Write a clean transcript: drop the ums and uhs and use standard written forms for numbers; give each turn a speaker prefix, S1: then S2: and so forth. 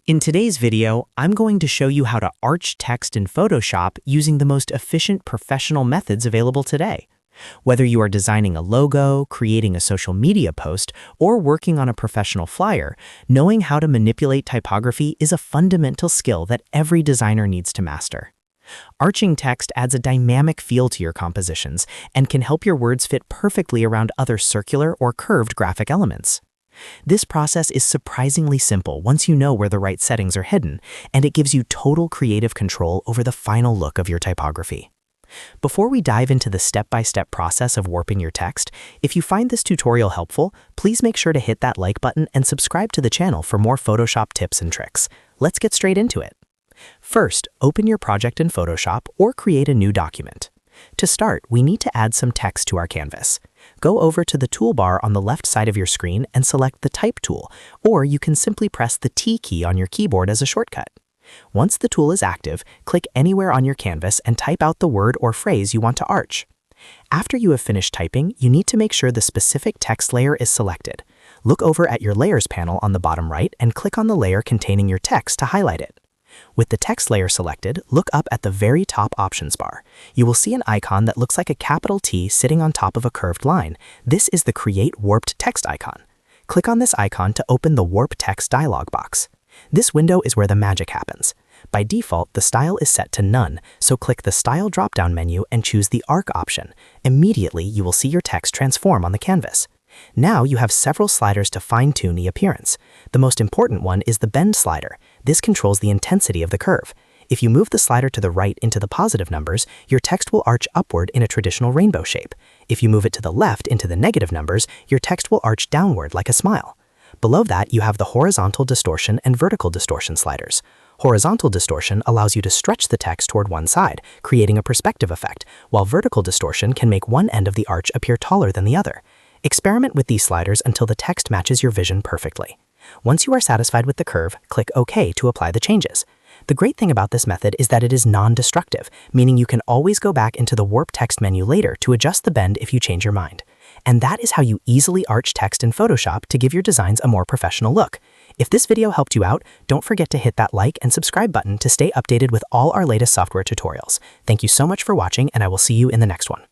S1: In today's video, I'm going to show you how to arch text in Photoshop using the most efficient professional methods available today. Whether you are designing a logo, creating a social media post, or working on a professional flyer, knowing how to manipulate typography is a fundamental skill that every designer needs to master. Arching text adds a dynamic feel to your compositions and can help your words fit perfectly around other circular or curved graphic elements. This process is surprisingly simple once you know where the right settings are hidden, and it gives you total creative control over the final look of your typography. Before we dive into the step-by-step process of warping your text, if you find this tutorial helpful, please make sure to hit that like button and subscribe to the channel for more Photoshop tips and tricks. Let's get straight into it. First, open your project in Photoshop or create a new document. To start, we need to add some text to our canvas. Go over to the toolbar on the left side of your screen and select the Type tool, or you can simply press the T key on your keyboard as a shortcut. Once the tool is active, click anywhere on your canvas and type out the word or phrase you want to arch. After you have finished typing, you need to make sure the specific text layer is selected. Look over at your Layers panel on the bottom right and click on the layer containing your text to highlight it. With the text layer selected, look up at the very top options bar. You will see an icon that looks like a capital T sitting on top of a curved line. This is the Create Warped Text icon. Click on this icon to open the Warp Text dialog box. This window is where the magic happens. By default, the style is set to None, so click the Style drop-down menu and choose the Arc option. Immediately, you will see your text transform on the canvas. Now you have several sliders to fine-tune the appearance. The most important one is the Bend slider. This controls the intensity of the curve. If you move the slider to the right into the positive numbers, your text will arch upward in a traditional rainbow shape. If you move it to the left into the negative numbers, your text will arch downward like a smile. Below that, you have the Horizontal Distortion and Vertical Distortion sliders. Horizontal distortion allows you to stretch the text toward one side, creating a perspective effect, while vertical distortion can make one end of the arch appear taller than the other. Experiment with these sliders until the text matches your vision perfectly. Once you are satisfied with the curve, click OK to apply the changes. The great thing about this method is that it is non-destructive, meaning you can always go back into the Warp Text menu later to adjust the bend if you change your mind. And that is how you easily arch text in Photoshop to give your designs a more professional look. If this video helped you out, don't forget to hit that like and subscribe button to stay updated with all our latest software tutorials. Thank you so much for watching, and I will see you in the next one.